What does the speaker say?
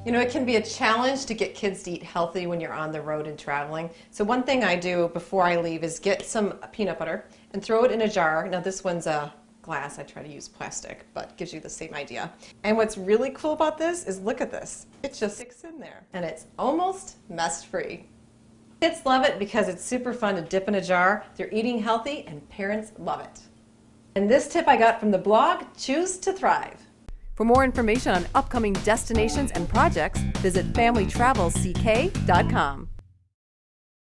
You know, it can be a challenge to get kids to eat healthy when you're on the road and traveling. So one thing I do before I leave is get some peanut butter and throw it in a jar. Now this one's a glass. I try to use plastic, but gives you the same idea. And what's really cool about this is look at this. It just sticks in there and it's almost mess-free. Kids love it because it's super fun to dip in a jar. They're eating healthy and parents love it. And this tip I got from the blog, Choose to Thrive. For more information on upcoming destinations and projects, visit familytravelck.com.